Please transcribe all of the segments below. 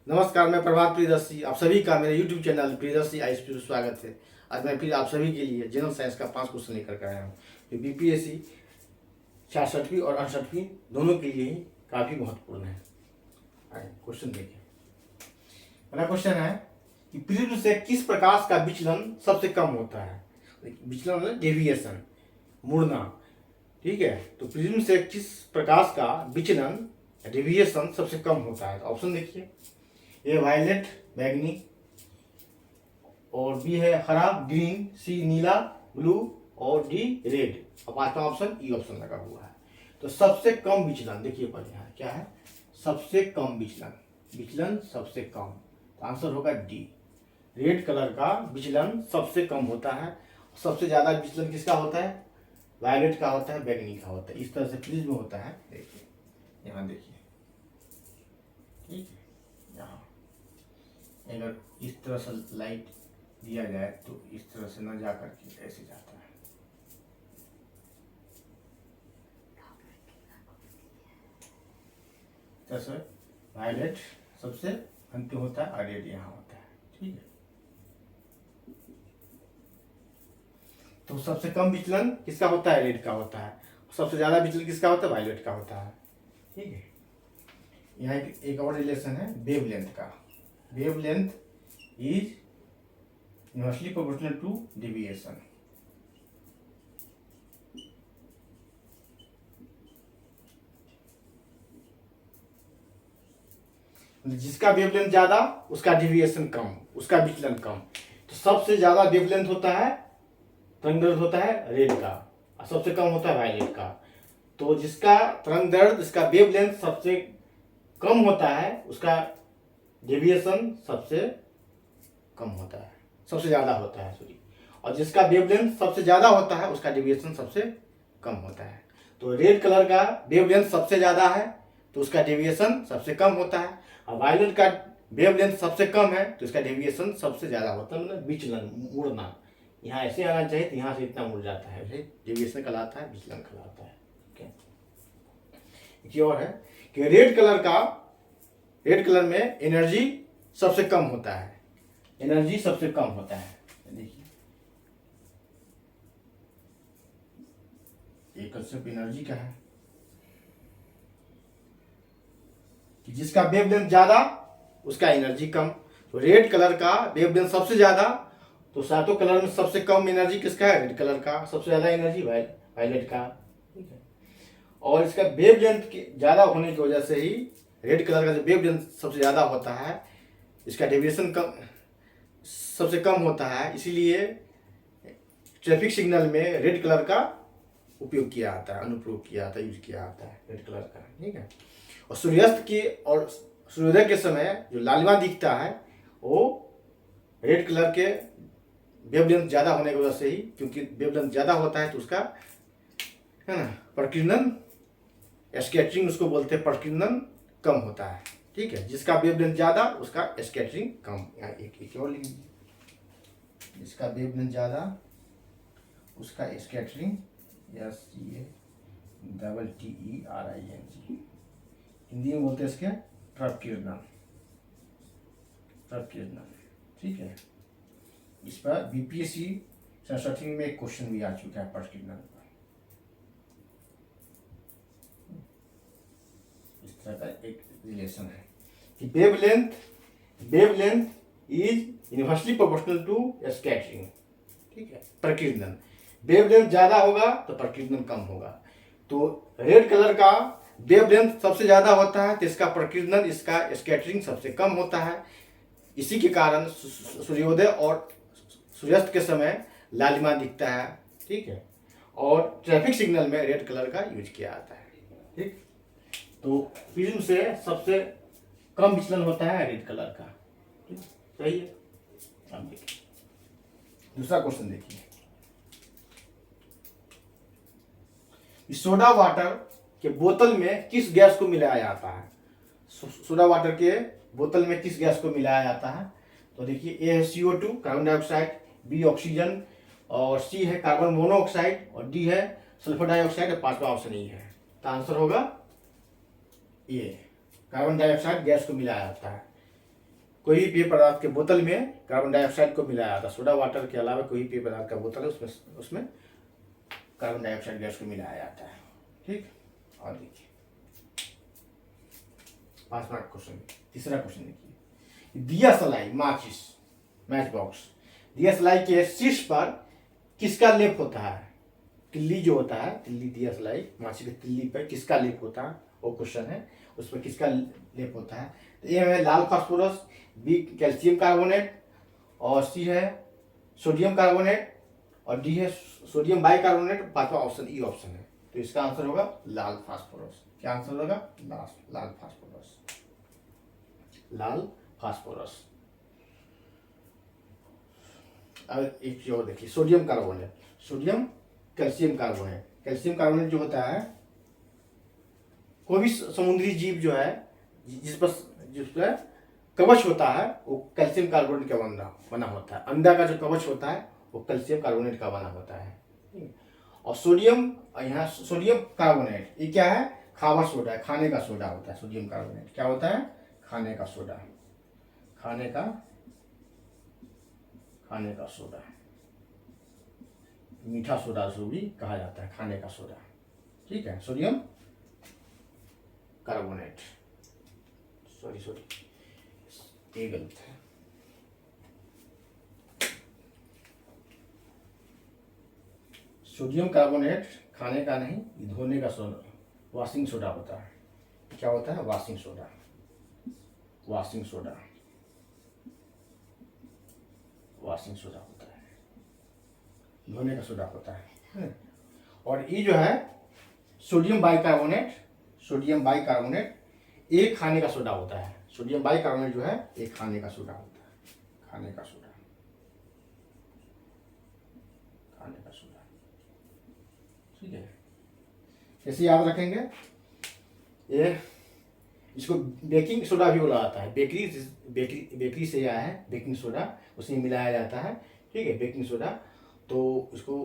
नमस्कार, मैं प्रभात प्रियदर्शी। आप सभी का मेरे YouTube चैनल प्रियदर्शी आईएसपी में स्वागत है। आज मैं फिर आप सभी के लिए जनरल साइंस का 5 क्वेश्चन लेकर के आया हूँ जो बीपीएससी 66वीं और 68वीं दोनों के लिए ही काफ़ी महत्वपूर्ण है। आइए क्वेश्चन देखिए। पहला क्वेश्चन है कि प्रिज्म से किस प्रकाश का विचलन सबसे कम होता है। विचलन मतलब डेविएशन, मुड़ना। ठीक है, तो प्रिज्म से किस प्रकाश का विचलन डेविएशन सबसे कम होता है। तो ऑप्शन देखिए, ए वायलेट बैगनी, और बी है हरा ग्रीन, सी नीला ब्लू, और डी रेड। और पांचवा ऑप्शन ई ऑप्शन लगा हुआ है। तो सबसे कम विचलन देखिए पहले यहाँ क्या है, सबसे कम विचलन, विचलन सबसे कम। तो आंसर होगा डी, रेड कलर का विचलन सबसे कम होता है। सबसे ज्यादा विचलन किसका होता है, वायलेट का होता है, बैगनी का होता है। इस तरह से प्रिज्म होता है। देखिए यहाँ देखिए, ठीक है, यहाँ अगर इस तरह से लाइट दिया जाए तो इस तरह से न जा करके ऐसे जाता है। जैसे वायलेट सबसे अंतिम होता है और रेड यहाँ होता है। ठीक है, तो सबसे कम विचलन किसका होता है, रेड का होता है। सबसे ज्यादा विचलन किसका होता है, वायलेट का होता है। ठीक है, यहाँ एक और रिलेशन है वेवलेंथ का। Wavelength is inversely proportional to deviation. जिसका वेवलेंथ ज्यादा उसका डेविएशन कम, उसका विचलन कम। तो सबसे ज्यादा वेवलेंथ होता है, तरंगदैर्घ्य होता है रेड का, और सबसे कम होता है वायलेट का। तो जिसका तरंगदैर्घ्य, जिसका वेवलेंथ सबसे कम होता है उसका डेविएशन सबसे कम होता है, सबसे ज्यादा होता है सॉरी। और जिसका वेवलेंथ सबसे ज्यादा होता है उसका डेविएशन सबसे कम होता है। तो रेड कलर का वेवलेंथ सबसे ज्यादा है तो उसका डेविएशन सबसे कम होता है, और वायलेट का वेवलेंथ सबसे कम है तो इसका डेविएशन सबसे ज्यादा होता है। मतलब विचलन, मुड़ना, यहाँ ऐसे आना चाहिए तो यहाँ से इतना मुड़ जाता है, डेविएशन कहलाता है, विचलन कहलाता है। ठीक है, और है कि रेड कलर में एनर्जी सबसे कम होता है, एनर्जी सबसे कम होता है। देखिए एक कंसेप्ट एनर्जी का है कि जिसका वेवलेंथ ज्यादा उसका एनर्जी कम। तो रेड कलर का वेवलेंथ सबसे ज्यादा, तो सातों कलर में सबसे कम एनर्जी किसका है, रेड कलर का। सबसे ज्यादा एनर्जी वायलेट का। ठीक है, और इसका वेवलेंथ ज्यादा होने की वजह से ही रेड कलर का जो वेवलेंथ सबसे ज्यादा होता है इसका डेविएशन कम, सबसे कम होता है। इसीलिए ट्रैफिक सिग्नल में रेड कलर का उपयोग किया जाता है, अनुप्रयोग किया जाता है, यूज किया जाता है रेड कलर का। ठीक है, और सूर्यास्त के और सूर्योदय के समय जो लालिमा दिखता है वो रेड कलर के वेवलेंथ ज्यादा होने की वजह से ही, क्योंकि वेवलेंथ ज्यादा होता है तो उसका है ना प्रकीर्णन, स्कैटरिंग उसको बोलते हैं, प्रकीर्णन कम होता है। ठीक है, जिसका वेवलेंथ ज्यादा उसका स्कैटरिंग कम। यहाँ एक और लिख दीजिए, जिसका वेवलेंथ ज्यादा उसका स्कैटरिंग, SCATTERING, हिंदी में बोलते हैं इसके प्रकीर्णन, प्रकीर्णन। ठीक है, इस पर बीपीएससी 67 में एक क्वेश्चन भी आ चुका है प्रकीर्णन पर। इस तरह का एक रिलेशन है कि wavelength is inversely proportional to scattering. ठीक है, प्रकीर्णन, वेवलेंथ ज्यादा होगा तो प्रकीर्णन कम होगा। तो रेड कलर का वेवलेंथ सबसे ज्यादा होता है तो इसका प्रकीर्णन, इसका स्कैटरिंग सबसे कम होता है। इसी के कारण सूर्योदय और सूर्यास्त के समय लालिमा दिखता है। ठीक है, और ट्रैफिक सिग्नल में रेड कलर का यूज किया जाता है। ठीक, तो प्रिज्म से सबसे कम विचलन होता है रेड कलर का। ठीक, सही है। अब देखिए दूसरा क्वेश्चन देखिए, सोडा वाटर के बोतल में किस गैस को मिलाया जाता है। सोडा वाटर के बोतल में किस गैस को मिलाया जाता है। तो देखिए, ए है CO2 carbon dioxide, B oxygen, और सी है कार्बन मोनोऑक्साइड, और डी है सल्फर डाइऑक्साइड, और पांचवा ऑप्शन ई है। तो आंसर होगा ये, कार्बन डाइऑक्साइड गैस को मिलाया जाता है। कोई भी पेय पदार्थ के बोतल में कार्बन डाइऑक्साइड को मिलाया जाता है। सोडा वाटर के अलावा कोई पेय पदार्थ का बोतल है उसमें कार्बन डाइऑक्साइड गैस को मिलाया जाता है। ठीक, और देखिए 5 मार्क क्वेश्चन। तीसरा क्वेश्चन देखिए, दिया सलाई माचिस मैच बॉक्स, दिया सलाई के शीर्ष पर किसका लेप होता है? तिल्ली जो होता है, तिल्ली, दिया सलाई माचिस की तिल्ली पर किसका लेप होता है, वो क्वेश्चन है। उस पर किसका लेप होता है? तो ए है लाल फास्फोरस, बी कैल्शियम कार्बोनेट, और सी है सोडियम कार्बोनेट, और डी है सोडियम बाइकार्बोनेट। पांचवा ऑप्शन ई ऑप्शन है। तो इसका आंसर होगा लाल फास्फोरस। क्या आंसर होगा? लाल फास्फोरस, लाल फास्फोरस। अब एक चीज और देखिए, sodium carbonate, sodium calcium carbonate. Calcium carbonate जो होता है, कोई भी समुद्री जीव जो है जिस पर कवच होता है वो कैल्शियम कार्बोनेट का बना होता है। अंडा का जो कवच होता है वो कैल्शियम कार्बोनेट का बना होता है। और सोडियम, यहाँ सोडियम कार्बोनेट ये क्या है? खावा सोडा है, खाने का सोडा होता है। सोडियम कार्बोनेट क्या होता है? खाने का सोडा, खाने का सोडा, मीठा सोडा जो भी कहा जाता है, खाने का सोडा। ठीक है, सोडियम कार्बोनेट, सॉरी ये गलत है। सोडियम कार्बोनेट खाने का नहीं, धोने का सोडा, वॉशिंग सोडा होता है। क्या होता है? Washing soda, washing soda, washing soda होता है, धोने का सोडा होता है। और ये जो है सोडियम बाइकार्बोनेट, सोडियम बाइकार्बोनेट एक खाने का सोडा होता है। सोडियम बाइकार्बोनेट जो है एक खाने का सोडा होता है, खाने का सोडा, खाने का सोडा। ठीक है, कैसे याद रखेंगे? ये इसको बेकिंग सोडा भी बोला जाता है। बेकरी से आया है बेकिंग सोडा, उसमें मिलाया जाता है। ठीक है, बेकिंग सोडा। तो उसको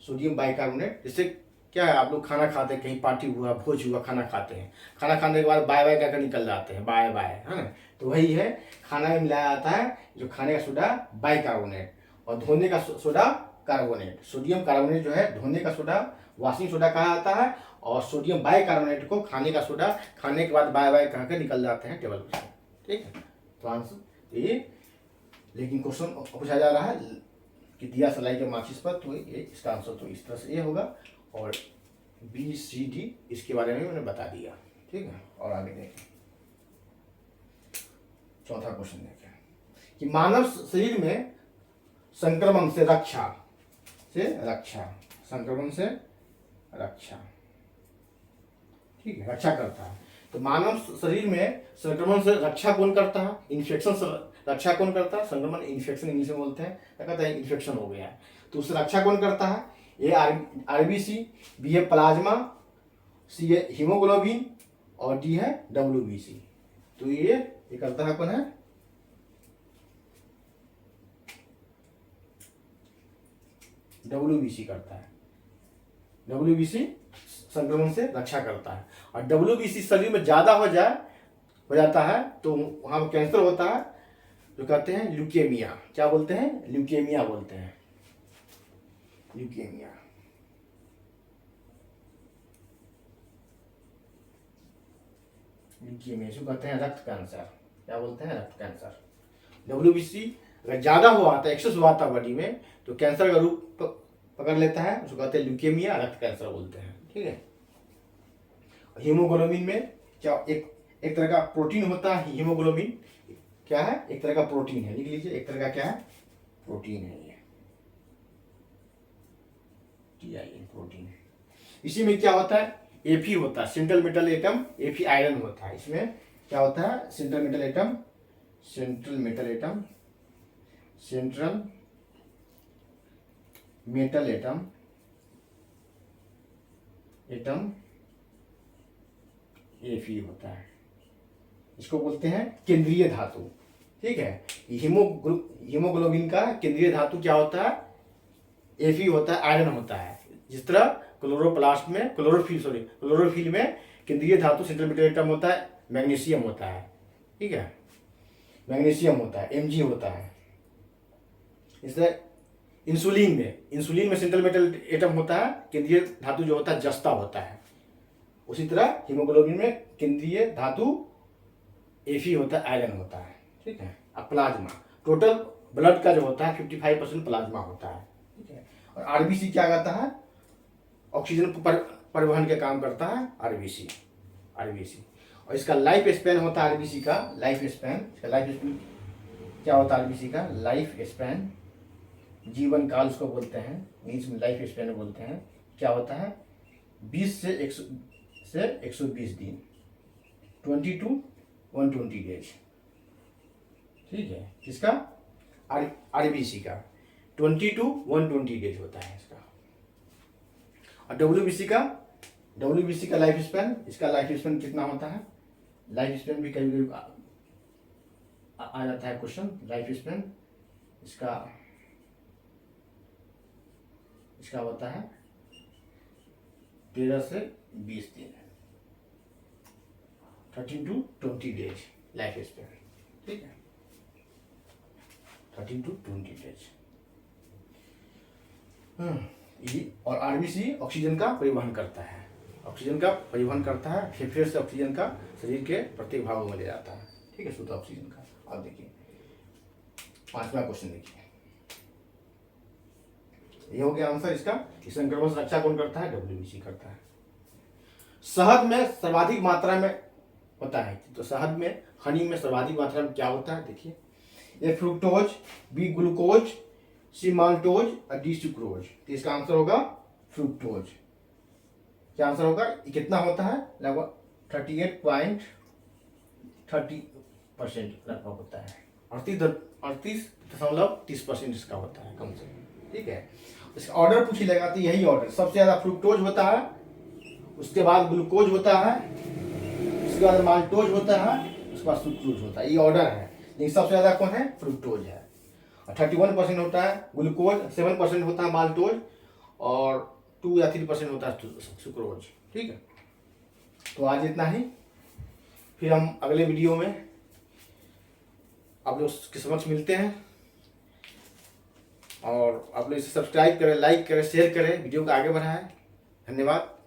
सोडियम बाइकार्बोनेट, जैसे क्या है, आप लोग खाना खाते हैं, कहीं पार्टी हुआ, भोज हुआ, खाना खाते हैं, खाना खाने के बाद बाय बाय कहकर निकल जाते हैं, बाय बाय, है ना? तो वही है, खाना में मिलाया जाता है जो खाने का सोडा बाइकार्बोनेट, और धोने का सोडा कार्बोनेट। सोडियम कार्बोनेट जो है धोने का सोडा, वॉशिंग सोडा कहा जाता है, और सोडियम बाइकार्बोनेट को खाने का सोडा, खाने के बाद बाय बाय कहकर निकल जाते हैं टेबल पर। ठीक है, तो आंसर ये, लेकिन क्वेश्चन पूछा जा रहा है कि दिया सलाई के माचिस पर, तो ये इसका आंसर तो इस तरह से ये होगा, और बी सी डी इसके बारे में मैंने बता दिया। ठीक है, और आगे देखें, चौथा क्वेश्चन देखें कि मानव शरीर में संक्रमण से रक्षा, संक्रमण से रक्षा, ठीक है, रक्षा करता है। तो मानव शरीर में संक्रमण से रक्षा कौन करता है? इन्फेक्शन से रक्षा कौन करता है? संक्रमण, इन्फेक्शन इंग्लिश में बोलते हैं। क्या कहते हैं? इन्फेक्शन हो गया है तो उससे रक्षा कौन करता है? ए आरबीसी, बी है प्लाज्मा, सी है हीमोग्लोबिन, और डी है डब्ल्यूबीसी। तो ये करता है कौन है? डब्ल्यूबीसी करता है। डब्ल्यूबीसी संक्रमण से रक्षा करता है। और डब्ल्यूबीसी शरीर में ज्यादा हो जाता है तो वहां कैंसर होता है, जो कहते हैं ल्यूकेमिया। क्या बोलते हैं? ल्यूकेमिया बोलते हैं, ल्यूकेमिया। ल्यूकेमिया इसको कहते हैं रक्त कैंसर। क्या बोलते हैं? रक्त कैंसर। डब्ल्यूबीसी अगर ज्यादा हुआ था, एक्सेस हुआ था बॉडी में, तो कैंसर का रूप पकड़ लेता है, उसको कहते हैं ल्यूकेमिया, रक्त कैंसर बोलते हैं। ठीक है, हीमोग्लोबिन में क्या एक तरह का प्रोटीन होता है। हीमोग्लोबिन क्या है? एक तरह का प्रोटीन है, लिख लीजिए, एक तरह का क्या है? प्रोटीन है ये, प्रोटीन। इसी में क्या होता है? एफी होता है, central metal atom, F E iron होता है। इसमें क्या होता है? Central metal atom, central metal atom, central metal atom, F E होता है। इसको बोलते हैं केंद्रीय धातु। ठीक है, हीमोग्लोबिन का केंद्रीय धातु क्या होता है? एफी होता है, आयरन होता है। जिस तरह क्लोरोप्लास्ट में, क्लोरोफिल में केंद्रीय धातु सेंट्रल मेटल एटम होता है, मैग्नीशियम होता है। ठीक है, मैग्नीशियम होता है, Mg होता है। इसलिए इंसुलिन में सेंट्रल मेटल एटम होता है, केंद्रीय धातु जो होता है जस्ता होता है। उसी तरह हीमोग्लोबिन में केंद्रीय धातु Fe होता है, आयरन होता है, ठीक है। अब प्लाज्मा, टोटल ब्लड का जो होता है 55% प्लाज्मा होता है, ठीक है। और आरबीसी क्या करता है, ऑक्सीजन परिवहन के काम करता है आरबीसी। और इसका लाइफ स्पैन होता है आरबीसी का, लाइफ स्पैन क्या होता है आरबीसी का, लाइफ स्पैन, जीवन काल उसको बोलते हैं, इंग्लिश में लाइफ स्पैन बोलते हैं। क्या होता है, 20 से 120 दिन, 20 to 120 डेज, ठीक है। किसका, आरबीसी का 20 to 120 डेज होता है इसका। और डब्ल्यूबीसी का लाइफ स्पैन, इसका लाइफ स्पैन कितना होता है, लाइफ स्पैन भी कभी कभी आ जाता है क्वेश्चन। लाइफ स्पैन इसका होता है 13 से 20 दिन, 13 to 20 डेज लाइफ स्पैन, ठीक है, 13 to 20 डेज। और आरबीसी ऑक्सीजन का परिवहन करता है, फेफड़े से ऑक्सीजन का शरीर के प्रत्येक भागों में ले जाता है, ठीक है, शुद्ध ऑक्सीजन का। अब देखिए 5वां क्वेश्चन देखिए, ये हो गया आंसर इसका। संक्रमण से रक्षा कौन करता है, डब्ल्यूबीसी करता है। शहद में सर्वाधिक मात्रा में होता है, तो शहद में, हनी में सर्वाधिक मात्रा में क्या होता है, देखिए, ए फ्रुक्टोज, बी ग्लूकोज, सी माल्टोज और डी सुक्रोज। तो इसका आंसर होगा फ्रुक्टोज। क्या आंसर होगा, ये कितना होता है, लगभग 38.30% लगभग होता है, 38.30% इसका होता है कम से कम, ठीक है। इसका ऑर्डर पूछ लेगा तो यही ऑर्डर, सबसे ज्यादा फ्रुक्टोज होता है, उसके बाद ग्लूकोज होता है, उसके बाद माल्टोज होता है, उसके बाद सुक्रोज होता है, ये ऑर्डर है। लेकिन सबसे ज्यादा कौन है, फ्रुक्टोज है। 31% होता है ग्लूकोज, 7% होता है माल्टोज और 2 या 3% होता है सुक्रोज, ठीक है। तो आज इतना ही, फिर हम अगले वीडियो में आप लोग के समक्ष मिलते हैं। और आप लोग इसे सब्सक्राइब करें, लाइक करें, शेयर करें, वीडियो को आगे बढ़ाएं। धन्यवाद।